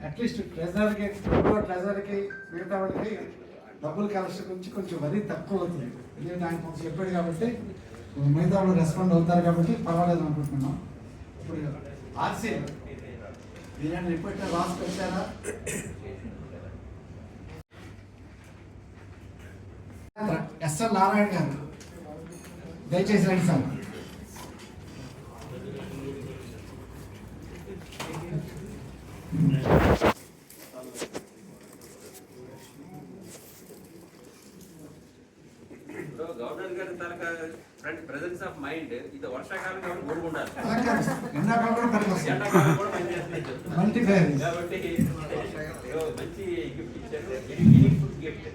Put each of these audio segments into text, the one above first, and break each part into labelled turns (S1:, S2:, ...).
S1: At least ట్రెజర్కి మిగతా వాళ్ళకి డబ్బులు కలెక్షన్ గురించి కొంచెం మరీ తక్కువ అవుతుంది. ఎందుకంటే ఆయన కొంచెం చెప్పాడు కాబట్టి మిగతా వాళ్ళు రెస్పాండ్ అవుతారు కాబట్టి పర్వాలేదు అనుకుంటున్నాం. ఇప్పుడు ఆర్సీ మీరేనా రిపోర్ట్ రాసుకొచ్చారా? ఎస్ఎల్ నారాయణ గారు దయచేసి రండి సార్.
S2: గవర్నర్ గారి తరక ప్రెజెన్స్ ఆఫ్ మైండ్ ఇది వర్షాకాలం కాబట్టి మూడుకుంటారు,
S1: ఎండాకాలం కూడా
S2: ఎండాకాలం కూడా పనిచేస్తుంది
S1: కాబట్టి
S2: మంచి గిఫ్ట్ ఇచ్చారు, very meaningful gift.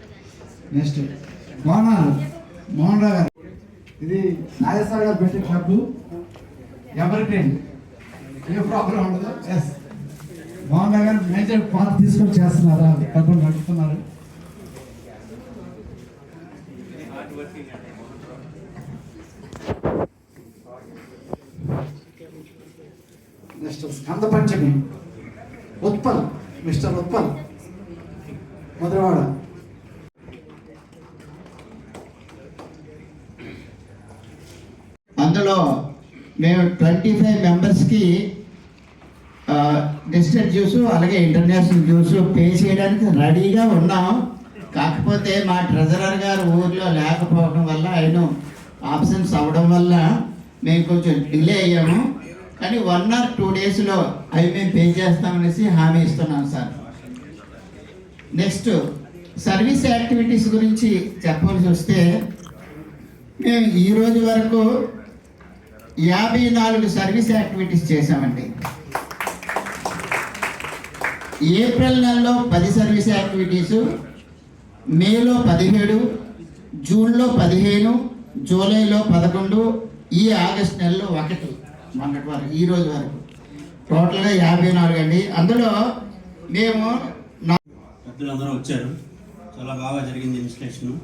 S1: Next Mohan Rao garu, ఇది నాగేశ్వర గారు పెట్టే క్లబ్ ఎవరిటైన్ ఏ ప్రాబ్లం ఉండదు. S Mohan Rao garu major part తీసుకొని చేస్తున్నారా, డబ్బులు నడుపుతున్నారు. Next Skanda Panchami Utpal, mister Utpal Madhurawada.
S3: అందులో మేము 25 మెంబర్స్కి డిస్ట్రిక్ట్ జ్యూస్ అలాగే ఇంటర్నేషనల్ జ్యూస్ పే చేయడానికి రెడీగా ఉన్నాం. కాకపోతే మా ట్రెజరర్ గారు ఊర్లో లేకపోవడం వల్ల ఆయన ఆబ్సెన్స్ అవ్వడం వల్ల మేము కొంచెం డిలే అయ్యాము. కానీ 1 or 2 డేస్లో అవి మేము పే చేస్తామనేసి హామీ ఇస్తున్నాం సార్. నెక్స్ట్ సర్వీస్ యాక్టివిటీస్ గురించి చెప్పాల్సి వస్తే మేము ఈ రోజు వరకు 54 సర్వీస్ యాక్టివిటీస్ చేసామండి. ఏప్రిల్ నెలలో 10 సర్వీస్ యాక్టివిటీసు, మేలో 17, జూన్లో 15, జూలైలో 11, ఈ ఆగస్ట్ నెలలో 1 మొన్నటి వరకు ఈ రోజు వరకు టోటల్గా 54 అండి. అందులో మేము
S4: పెద్దలందరూ వచ్చారు, చాలా బాగా జరిగింది ఇన్స్టలేషను.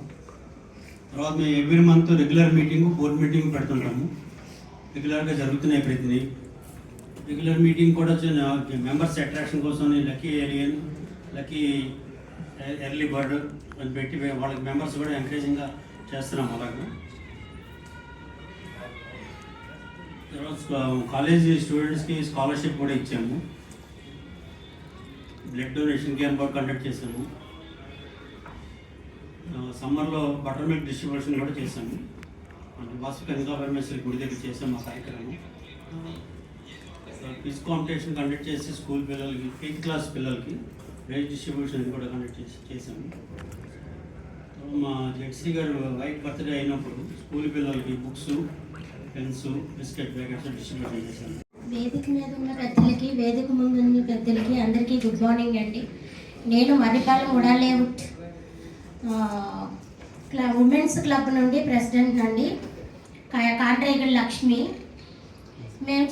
S4: తర్వాత మేము every month regular meeting, board meeting పెడుతుంటాము. రెగ్యులర్గా జరుగుతున్నాయి ప్రతిదీ. రెగ్యులర్ మీటింగ్ కూడా మెంబర్స్ అట్రాక్షన్ కోసం లక్కీ ఏలియన్, లక్కీ ఎర్లీ బర్డ్ అని పెట్టి వాళ్ళకి మెంబర్స్ కూడా ఎంకరేజింగ్గా చేస్తున్నాం. అలాగే తర్వాత కాలేజీ స్టూడెంట్స్కి స్కాలర్షిప్ కూడా ఇచ్చాము. బ్లడ్ డొనేషన్ క్యాంప్ కూడా కండక్ట్ చేసాము. సమ్మర్లో బటర్ మిల్క్ డిస్ట్రిబ్యూషన్ కూడా చేసాము. వాసు కనికా పరమేశ్వరి గుడి దగ్గర చేసాము ఆ కార్యక్రమం. క్విజ్ కాంపిటీషన్ కండక్ట్ చేసి స్కూల్ పిల్లలకి 8th క్లాస్ పిల్లలకి ప్రైజ్ డిస్ట్రిబ్యూషన్ కూడా కండక్ట్ చేసాము. మా జెడ్సీ గారు వైట్ బర్త్డే అయినప్పుడు స్కూల్ పిల్లలకి books, pens, biscuit packets distribution చేశాను.
S5: వేదిక మీద ఉన్న పెద్దలకి, వేదిక ముందు ఉన్న పెద్దలకి అందరికీ గుడ్ మార్నింగ్ అండి. నేను మర్రిపాలెం ఉడాలేవుట్ ఉమెన్స్ క్లబ్ నుండి ప్రెసిడెంట్ అండి, కాంట్రేగల్ లక్ష్మి. మేము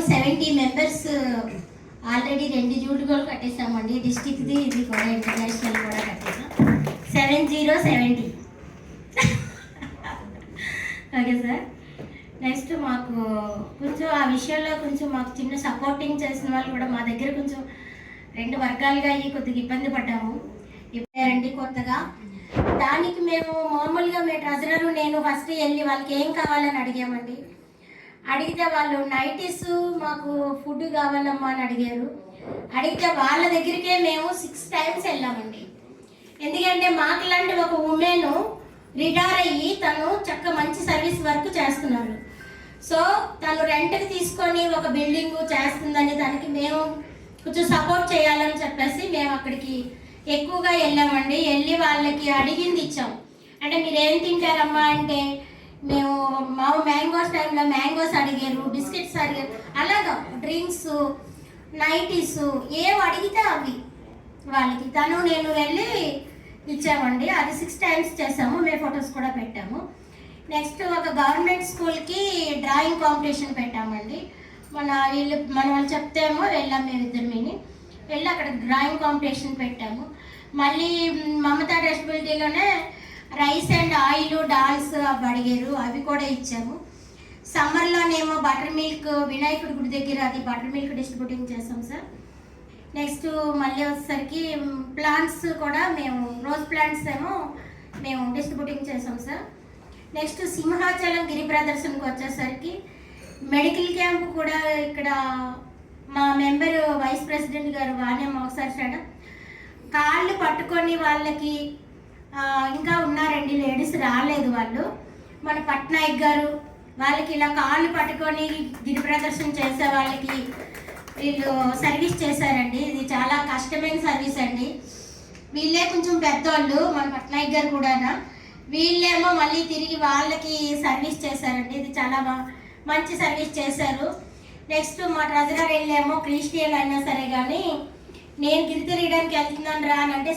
S5: 70 మెంబర్స్ ఆల్రెడీ 2 జూట్లు కూడా కట్టేసామండి. డిస్టిక్ది ఇది కూడా ఇంటర్నేషనల్ కూడా కట్టేసాం. 70 ఓకే సార్. నెక్స్ట్ మాకు కొంచెం ఆ విషయంలో కొంచెం మాకు చిన్న సపోర్టింగ్ చేసిన వాళ్ళు కూడా మా దగ్గర కొంచెం 2 వర్గాలుగా అయ్యి కొద్దిగా ఇబ్బంది పడ్డాము. ఇప్పుడండి కొత్తగా దానికి మేము మామూలుగా మేము ట్రెజరర్ నేను ఫస్ట్ వెళ్ళి వాళ్ళకి ఏం కావాలని అడిగామండి. అడిగితే వాళ్ళు నైటీస్ మాకు ఫుడ్ కావాలమ్మా అని అడిగారు. అడిగితే వాళ్ళ దగ్గరికే మేము 6 times వెళ్ళామండి. ఎందుకంటే మాకు లాంటి ఒక ఉమెన్ రిటైర్ అయ్యి తను మంచి సర్వీస్ వర్క్ చేస్తున్నారు. సో తను రెంట్కి తీసుకొని ఒక బిల్డింగ్ చేస్తుందని దానికి మేము కొంచెం సపోర్ట్ చేయాలని చెప్పేసి మేము అక్కడికి ఎక్కువగా వెళ్ళామండి. వెళ్ళి వాళ్ళకి అడిగింది ఇచ్చాం. అంటే మీరు ఏం తింటారమ్మా అంటే మేము మ్యాంగోస్ టైంలో మ్యాంగోస్ అడిగారు, బిస్కెట్స్ అడిగారు, అలాగా డ్రింక్స్, నైటీస్ ఏవి అడిగితే అవి వాళ్ళకి నేను వెళ్ళి ఇచ్చామండి. అది 6 times చేసాము. మేము ఫొటోస్ కూడా పెట్టాము. నెక్స్ట్ ఒక గవర్నమెంట్ స్కూల్కి డ్రాయింగ్ కాంపిటీషన్ పెట్టామండి. మన వాళ్ళు చెప్తేమో వెళ్ళాము. మేము ఇద్దరిని వెళ్ళి అక్కడ డ్రాయింగ్ కాంపిటీషన్ పెట్టాము. మళ్ళీ మమతా రెస్పాన్సిబిలిటీలోనే రైస్ అండ్ ఆయిల్ డాల్స్ అవి అడిగారు, అవి కూడా ఇచ్చాము. సమ్మర్లోనేమో బటర్ మిల్క్ వినాయకుడి గుడి దగ్గర అది బటర్ మిల్క్ డిస్ట్రిబ్యూటింగ్ చేస్తాం సార్. నెక్స్ట్ మళ్ళీ వచ్చేసరికి ప్లాంట్స్ కూడా మేము రోజ్ ప్లాంట్స్ ఏమో మేము డిస్ట్రిబ్యూటింగ్ చేసాం సార్. నెక్స్ట్ సింహాచలం గిరి ప్రదర్శనకు వచ్చేసరికి మెడికల్ క్యాంప్ కూడా ఇక్కడ మా మెంబర్ వైస్ ప్రెసిడెంట్ గారు వాణ్యం ఒకసారి చేయడం కాళ్ళు పట్టుకొని వాళ్ళకి ఇంకా ఉన్నారండి లేడీస్ రాలేదు వాళ్ళు, మన పట్నాయక్ గారు వాళ్ళకి ఇలా కాళ్ళు పట్టుకొని గిరి ప్రదర్శన చేసే వాళ్ళకి వీళ్ళు సర్వీస్ చేశారండి. ఇది చాలా కష్టమైన సర్వీస్ అండి. వీళ్ళే కొంచెం పెద్దవాళ్ళు, మన పట్నాయక్ గారు కూడా వీళ్ళేమో మళ్ళీ తిరిగి వాళ్ళకి సర్వీస్ చేశారండి. ఇది చాలా మంచి సర్వీస్ చేశారు. నెక్స్ట్ మా ట్రెజరర్ వెళ్ళేమో క్రిస్టియన్ అయినా సరే కానీ నేను గిరి తిరగడానికి వెళ్తున్నాను రా అని అంటే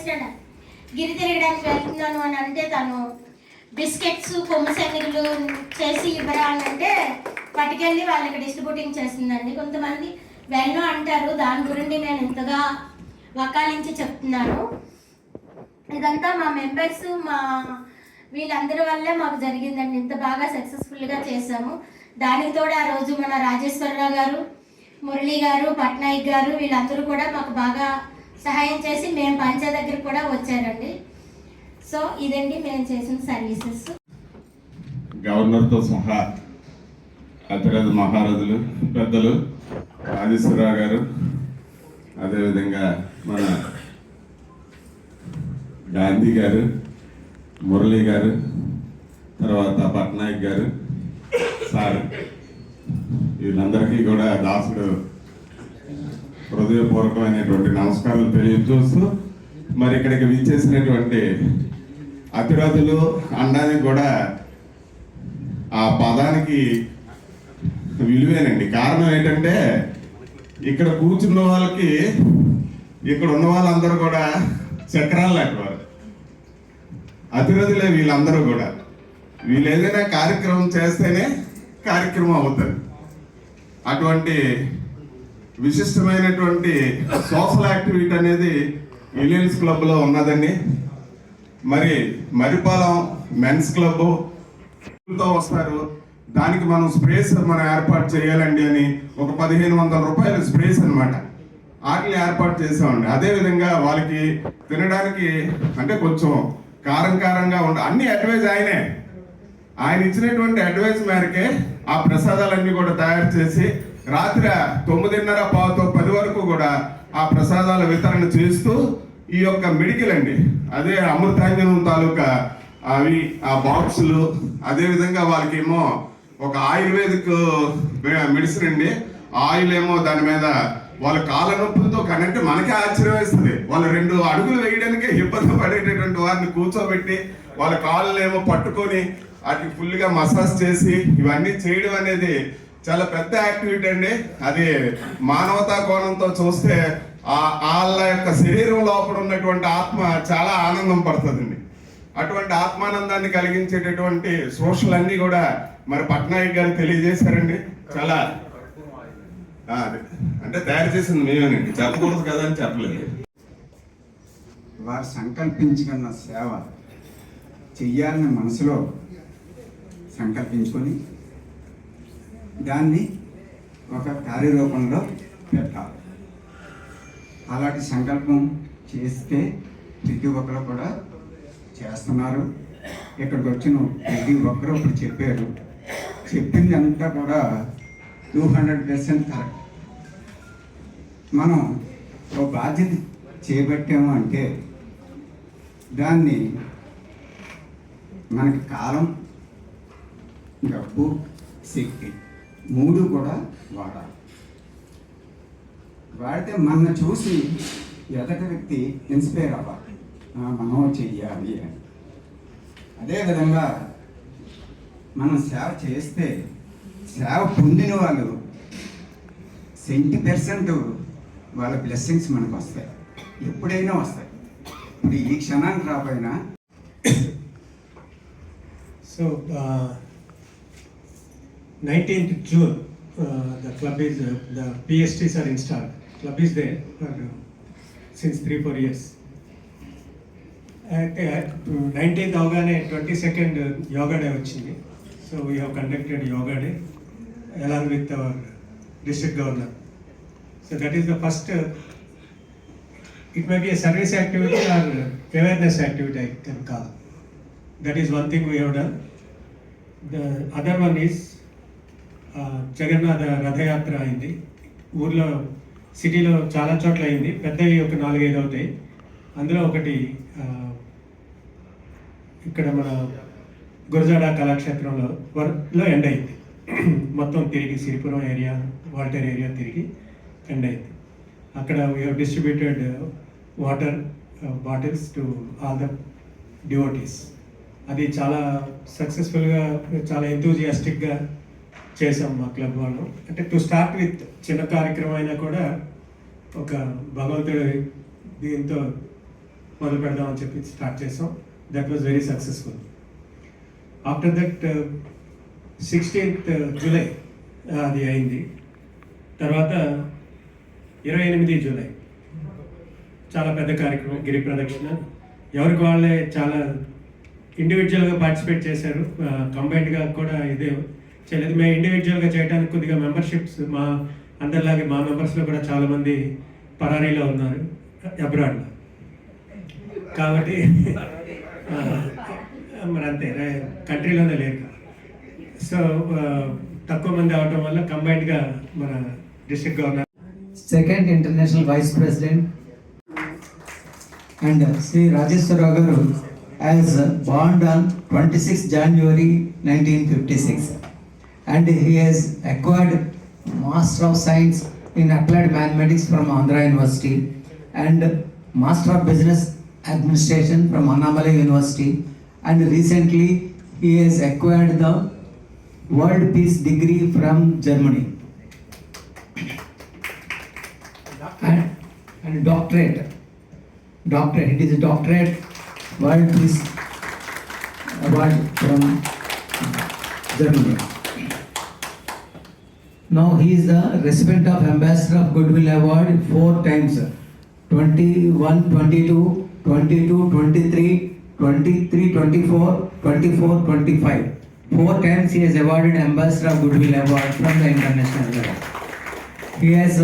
S5: గిరి తిరగడానికి వెళ్తున్నాను అని అంటే తను బిస్కెట్స్ కొమ్ము శనగలు చేసి ఇవ్వరా అని అంటే పట్టుకెళ్ళి వాళ్ళకి డిస్ట్రిబ్యూటింగ్ చేసిందండి. కొంతమంది వెన్నో అంటారు, దాని గురించి నేను ఇంతగా వకాలించి చెప్తున్నాను. ఇదంతా మా మెంబర్స్ మా వీళ్ళందరి వల్లే మాకు జరిగిందండి. ఇంత బాగా సక్సెస్ఫుల్గా చేసాము. దానికి తోడు ఆ రోజు మన రాజేశ్వరరావు గారు, మురళి గారు, పట్నాయక్ గారు వీళ్ళందరూ కూడా మాకు బాగా సహాయం చేసి మేము పంచే దగ్గర కూడా వచ్చారండి. సో ఇదండి మేము చేసిన సర్వీసెస్.
S6: గవర్నర్తో సహా అతిరథ మహారథులు పెద్దలు రాజేశ్వరరావు గారు, అదేవిధంగా మన గాంధీ గారు, మురళి గారు, తర్వాత పట్నాయక్ గారు సార్, వీళ్ళందరికీ కూడా దాసుడు హృదయపూర్వకమైనటువంటి నమస్కారాలు తెలియజేస్తూ మరి ఇక్కడికి విచ్చేసినటువంటి అతిరథులు అనడానికి కూడా ఆ పదానికి విలువేనండి. కారణం ఏంటంటే ఇక్కడ కూర్చున్న వాళ్ళకి ఇక్కడ ఉన్న వాళ్ళందరూ కూడా చక్రాలు లేకపోవాలి, అతిరథులే వీళ్ళందరూ కూడా. వీళ్ళు ఏదైనా కార్యక్రమం చేస్తేనే కార్యక్రమం అవుతుంది. అటువంటి విశిష్టమైనటువంటి సోషల్ యాక్టివిటీ అనేది ఇలియన్స్ క్లబ్లో ఉన్నదండి. మరి మరిపాలెం మెన్స్ క్లబ్తో వస్తారు, దానికి మనం స్ప్రేస్ మనం ఏర్పాటు చేయాలండి అని ఒక 1500 రూపాయల స్ప్రేస్ అనమాట వాటిని ఏర్పాటు చేసామండి. అదేవిధంగా వాళ్ళకి తినడానికి అంటే కొంచెం కారంగా అన్ని అడ్వైజ్ ఆయన ఇచ్చినటువంటి అడ్వైజ్ మేరకే ఆ ప్రసాదాలన్నీ కూడా తయారు చేసి రాత్రి 9:30 10 వరకు కూడా ఆ ప్రసాదాల వితరణ చేస్తూ ఈ యొక్క మెడికల్ అండి, అదే అమృతాంజనం తాలూకా అవి ఆ బాక్సులు, అదేవిధంగా వాళ్ళకి ఏమో ఒక ఆయుర్వేదిక్ మెడిసిన్ అండి. ఆయిల్ ఏమో దాని మీద వాళ్ళ కాళ్ళ నొప్పులతో కనంటే మనకే ఆశ్చర్యం వేస్తుంది. వాళ్ళు 2 అడుగులు వేయడానికే ఇబ్బంది పడేటటువంటి వారిని కూర్చోబెట్టి వాళ్ళ కాళ్ళు ఏమో పట్టుకొని వాటికి ఫుల్గా మసాజ్ చేసి ఇవన్నీ చేయడం అనేది చాలా పెద్ద యాక్టివిటీ అండి. అది మానవతా కోణంతో చూస్తే వాళ్ళ యొక్క శరీరం లోపల ఉన్నటువంటి ఆత్మ చాలా ఆనందం పడుతుందండి. అటువంటి ఆత్మానందాన్ని కలిగించేటటువంటి సోషల్ అన్ని కూడా మరి పట్నాయక్ గారు తెలియజేశారండి. చాలా అంటే తయారు చేసింది మేమేనండి, చెప్పకూడదు కదా అని చెప్పలేదు.
S7: వారు సంకల్పించుకున్న సేవ చెయ్యాలని మనసులో సంకల్పించుకొని దాన్ని ఒక కార్యరూపంలో పెట్టాలి. అలాంటి సంకల్పం చేస్తే ప్రతి ఒక్కరు కూడా చేస్తున్నారు. ఇక్కడికి వచ్చిన ప్రతి ఒక్కరు ఇప్పుడు చెప్పారు, చెప్పింది అంతా కూడా 200% కరెక్ట్. మనం ఒక బాధ్యత చేపట్టాము అంటే దాన్ని మనకి కాలం, డబ్బు, శక్తి 3 కూడా వాడాలి. వాడితే మన చూసి ఎదటి వ్యక్తి ఇన్స్పైర్ అవ్వాలి, మనం చెయ్యాలి అని. అదేవిధంగా మనం సేవ చేస్తే సేవ పొందిన వాళ్ళు 70% వాళ్ళ బ్లెస్సింగ్స్ మనకు వస్తాయి, ఎప్పుడైనా వస్తాయి. ఇప్పుడు ఈ క్షణానికి రాపోయినా.
S8: So 19th June, the club is the PSTs are installed. Club is there for since 3-4 years. At 19th అవగానే 22nd yoga day వచ్చింది. So we have conducted yoga day. along with our district governor. So that is the first, it may be a service activity or awareness activity I can call. That is one thing we have done. The other one is Jagannath Rathayatra అయింది. ఊర్లో సిటీలో చాలా చోట్ల అయింది. పెద్దవి ఒక 4-5 అవుతాయి. అందులో ఒకటి ఇక్కడ మన గురజాడ కళాక్షేత్రంలో ఎండ్ అయింది. మొత్తం తిరిగి సిరిపురం ఏరియా, వాల్టర్ ఏరియా తిరిగి ఎండ్ అయింది. అక్కడ we have distributed water bottles to all the devotees. అది చాలా సక్సెస్ఫుల్గా, చాలా ఎంతూజియాస్టిక్గా చేసాం మా క్లబ్ వాళ్ళు. అంటే టు స్టార్ట్ విత్ చిన్న కార్యక్రమం అయినా కూడా ఒక భగవంతుడి దీంతో మొదలు పెడదామని చెప్పి స్టార్ట్ చేసాం. That was very successful. After that 16th July అది అయింది. తర్వాత 28 జూలై చాలా పెద్ద కార్యక్రమం, గిరి ప్రదక్షిణ. ఎవరికి వాళ్ళే చాలా ఇండివిజువల్గా పార్టిసిపేట్ చేశారు. కంబైన్డ్గా కూడా ఇదే చేయలేదు. మేము ఇండివిజువల్గా చేయడానికి కొద్దిగా మెంబర్షిప్స్ మా అందరిలాగే మా మెంబర్స్లో కూడా చాలామంది పరారీలో ఉన్నారు, అబ్రాడ్లో. కాబట్టి మరి అంతే, కంట్రీలోనే లేక. సో తక్కువ మంది అవటం వల్ల కంబైన్డ్గా మన district governor,
S9: second international vice president and Sri Rajeshwara Garu as born on 26 January 1956 and he has acquired Master of Science in Applied Mathematics from Andhra University and Master of Business Administration from Annamalai University, and recently he has acquired the World Peace degree from Germany and doctorate. It is a doctorate World Peace Award from Germany. Now he is the recipient of Ambassador of Goodwill Award 4 times, 21, 22, 22, 23, 23, 24, 24, 25. 4 times he has awarded Ambassador of Goodwill Award from the international level. He has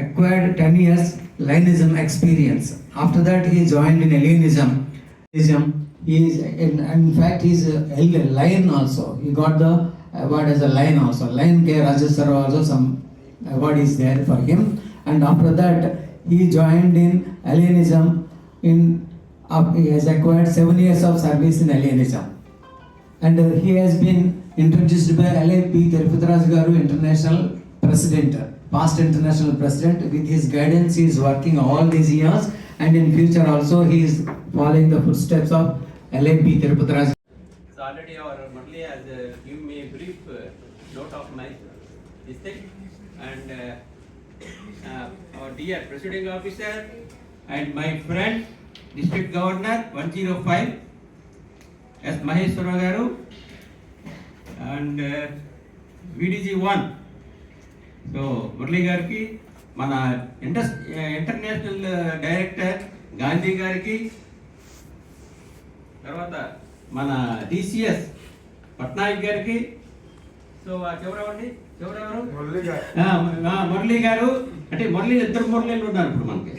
S9: acquired 10 years Lainism experience. After that he joined in Hellenism. He is in fact he is a lion also. He got the award as a lion also. Lion K. Rajeshwara also some award is there for him. And after that he joined in Hellenism. He has acquired 7 years of service in Hellenism. And he has been introduced by LAP Tirupati Garu, international president, past international president. With his guidance he is working all these years, and in future also he is following the footsteps of LAP Tirupati.
S2: So already our Murali has given me a brief note of my this thing, and our dear presiding officer and my friend district governor 105 S. Maheshwara Garu and VDG 1. So Murali గారికి, మన international director Gandhi గారికి, తర్వాత మన DCS Patnaik గారికి, so ఎవరెవరు మురళీ గారు, అంటే మురళీ 2 మురళీలు ఉన్నారు ఇప్పుడు మనకి.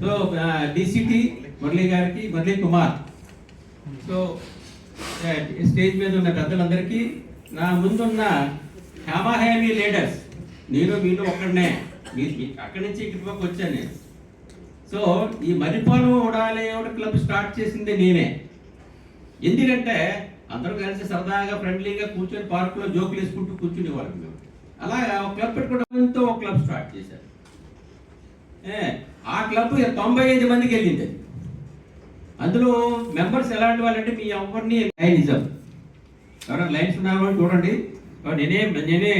S2: సో డిసిటి మురళీ గారికి, మురళీ కుమార్, సో స్టేజ్ మీద ఉన్న పెద్దలందరికీ, నా ముందున్న హ్యామీ లీడర్స్, నేను మీలో ఒక్కడనే, అక్కడి నుంచి ఇక్కడి వరకు వచ్చాను నేను. సో ఈ మరిపాలెం ఉడాలేవుడు క్లబ్ స్టార్ట్ చేసింది నేనే. ఎందుకంటే అందరూ కలిసి సరదాగా ఫ్రెండ్లీగా కూర్చొని పార్కులో జోకులు వేసుకుంటూ కూర్చునేవాళ్ళం మేము. అలాగా ఒక క్లబ్ పెట్టుకోవడంతో ఒక క్లబ్ స్టార్ట్ చేశారు. ఆ క్లబ్ 95 మందికి వెళ్ళింది. అందులో మెంబర్స్ ఎలాంటి వాళ్ళంటే మీ ఎవరిని లైనిజం, ఎవరైనా లైన్స్ ఉన్నారో చూడండి, నేనే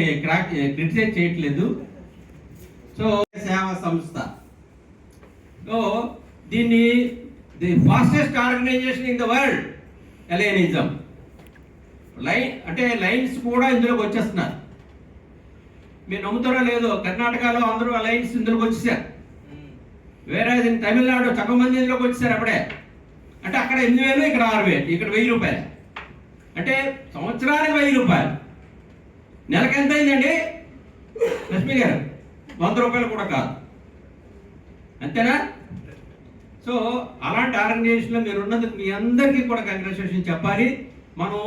S2: క్రిటిసైజ్ చేయట్లేదు. సో సేవా సంస్థ, సో దీన్ని the fastest organization in the world Lionism. అంటే లైన్స్ కూడా ఇందులోకి వచ్చేస్తున్నారు. మీరు నమ్ముతారో లేదో, కర్ణాటకలో అందరూ లైన్స్ ఇందులోకి వచ్చేసారు. వేరే తమిళనాడు సగం మంది ఇందులోకి వచ్చేసారు అప్పుడే. అంటే అక్కడ 8,000, ఇక్కడ 6,000, ఇక్కడ 1,000 రూపాయలు. అంటే సంవత్సరానికి 1,000 రూపాయలు. నెలకు ఎంత అయిందండి లక్ష్మి గారు? 100 రూపాయలు కూడా కాదు, అంతేనా? సో అలాంటి ఆర్గనైజేషన్లో మీరు ఉన్నందుకు మీ అందరికీ కూడా కంగ్రాచులేషన్ చెప్పాలి. మనం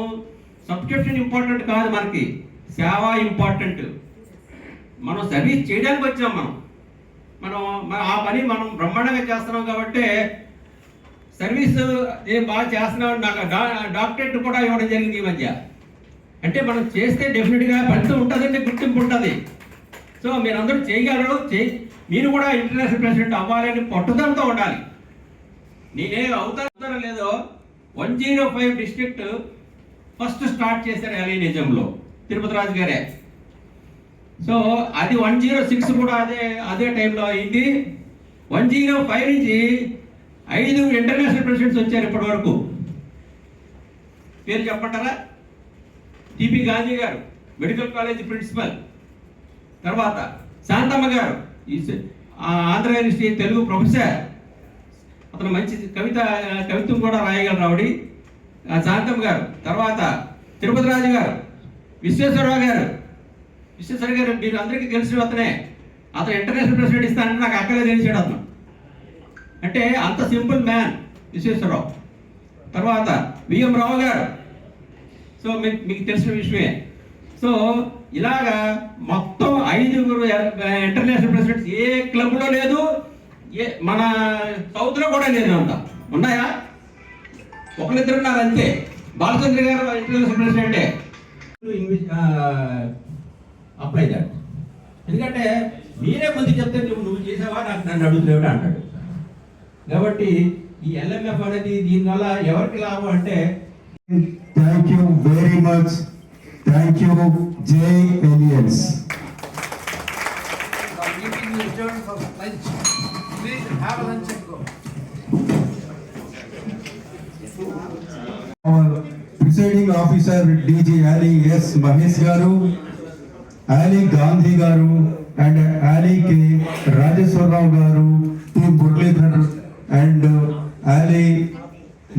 S2: సబ్స్క్రిప్షన్ ఇంపార్టెంట్ కాదు, మనకి సేవ ఇంపార్టెంట్. మనం సర్వీస్ చేయడానికి వచ్చాం. మనం ఆ పని మనం బ్రహ్మాండంగా చేస్తున్నాం కాబట్టి సర్వీస్ నేను బాగా చేస్తున్నాం. నాకు డాక్టరేట్ కూడా ఇవ్వడం జరిగింది ఈ మధ్య. అంటే మనం చేస్తే డెఫినెట్గా ఫలితం ఉంటుందండి, గుర్తింపు ఉంటుంది. సో మీరందరూ చేయగలరు. మీరు కూడా ఇంటర్నేషనల్ ప్రెసిడెంట్ అవ్వాలని పట్టుదలతో ఉండాలి. నేనే అవుతారో లేదో 105 డిస్ట్రిక్ట్ ఫస్ట్ స్టార్ట్ చేశారు ఎలినిజంలో తిరుపతి రాజు గారే. సో అది 106 కూడా అదే టైంలో అయింది. 105 నుంచి 5 ఇంటర్నేషనల్ ప్రెసిడెంట్స్ వచ్చారు ఇప్పటి వరకు. పేరు చెప్పంటారా? టిపి గాంధీ గారు మెడికల్ కాలేజ్ ప్రిన్సిపల్, తర్వాత శాంతమ్మ గారు ఆంధ్ర యూనివర్సిటీ తెలుగు ప్రొఫెసర్, అతను మంచి కవిత్వం కూడా రాయగలరు ఆవిడ శాంతమ్మ గారు. తర్వాత తిరుపతి రాజు గారు, విశ్వేశ్వరరావు గారు. విశ్వేశ్వర గారు మీరు అందరికీ తెలిసిన అతనే. అతను ఇంటర్నేషనల్ ప్రెసిడెంట్ ఇస్తానంటే నాకు అక్కడే తెలిసాడు అతను. అంటే అంత సింపుల్ మ్యాన్ విశ్వేశ్వరరావు. తర్వాత విఎం రావు గారు. సో మీకు తెలిసిన విషయమే. సో ఇలాగా మొత్తం 5 ఇంటర్నేషనల్ ప్రెసిడెంట్స్ ఏ క్లబ్లో లేదు, మన సౌత్లో కూడా లేదు. అంతా ఉన్నాయా? ఒకరిద్దరు ఉన్నారు అంతే. బాలచంద్ర గారు ఇంటర్నేషనల్ ప్రెసిడెంటే. Apply that. ఎందుకంటే మీరే ముందు చెప్తే నువ్వు చేసావా, నాకు నన్ను అడుగుతున్నావు అంటాడు. కాబట్టి ఈ LMF అనేది దీనివల్ల ఎవరికి లాభం అంటే,
S10: thank you very much. Thank you జై Lions. Presiding officer DG Ali S. Mahesh garu, Ali Gandhi garu and Ali K. Rajeswararao garu, P. Muralidhar and Ali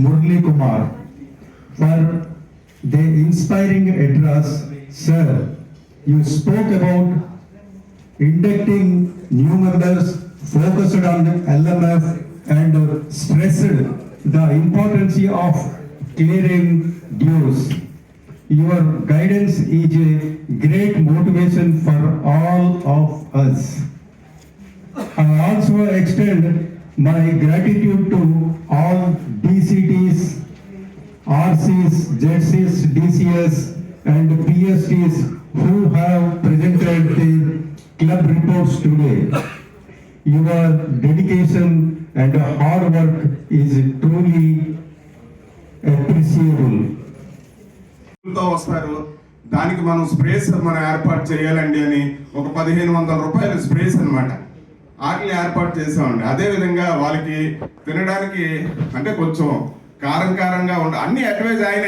S10: Murli Kumar for the inspiring address. Sir, you spoke about inducting new members, focused on LMF and stressed the importance of clearing dues. Your guidance is a great motivation for all of us. I also extend my gratitude to all DCTs, RCs, ZCs, DCS and PSTs who have presented their club reports today. Your dedication and hard work is truly appreciable.
S6: వస్తారు. దానికి మనం sprays మనం ఏర్పాటు చేయాలండి అని ఒక 1500 రూపాయలు sprays అనమాట వాటిని ఏర్పాటు చేసామండి. అదేవిధంగా వాళ్ళకి తినడానికి అంటే కొంచెం కారంగా అన్ని అడ్వైజ్ ఆయన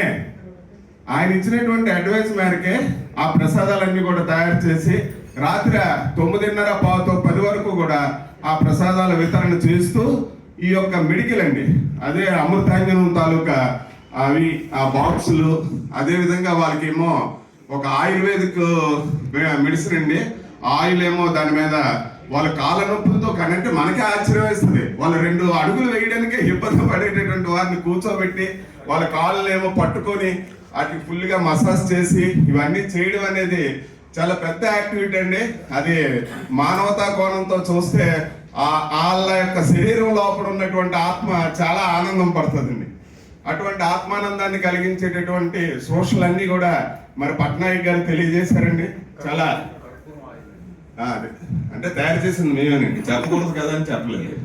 S6: ఇచ్చినటువంటి అడ్వైజ్ మేరకే ఆ ప్రసాదాలన్నీ కూడా తయారు చేసి రాత్రి 9:30 10 వరకు కూడా ఆ ప్రసాదాల వితరణ చేస్తూ ఈ యొక్క మెడికల్ అండి, అదే అమృతాంజనం తాలూకా అవి ఆ బాక్సులు, అదేవిధంగా వాళ్ళకేమో ఒక ఆయుర్వేదిక్ మెడిసిన్ అండి. ఆయిల్ ఏమో దాని మీద వాళ్ళ కాళ్ళ నొప్పులతో కనంటే మనకే ఆశ్చర్యం వేస్తుంది. వాళ్ళు 2 అడుగులు వేయడానికే ఇబ్బంది పడేటటువంటి వారిని కూర్చోబెట్టి వాళ్ళ కాళ్ళు ఏమో పట్టుకొని వాటికి ఫుల్గా మసాజ్ చేసి ఇవన్నీ చేయడం అనేది చాలా పెద్ద యాక్టివిటీ అండి. అది మానవతా కోణంతో చూస్తే వాళ్ళ యొక్క శరీరం లోపల ఉన్నటువంటి ఆత్మ చాలా ఆనందం పడుతుందండి. అటువంటి ఆత్మానందాన్ని కలిగించేటటువంటి సోషల్ అన్ని కూడా మరి పట్నాయక్ గారు తెలియజేశారండి. చాలా అంటే తయారు చేసింది మేమేనండి, చెప్పకూడదు కదా అని చెప్పలేదు.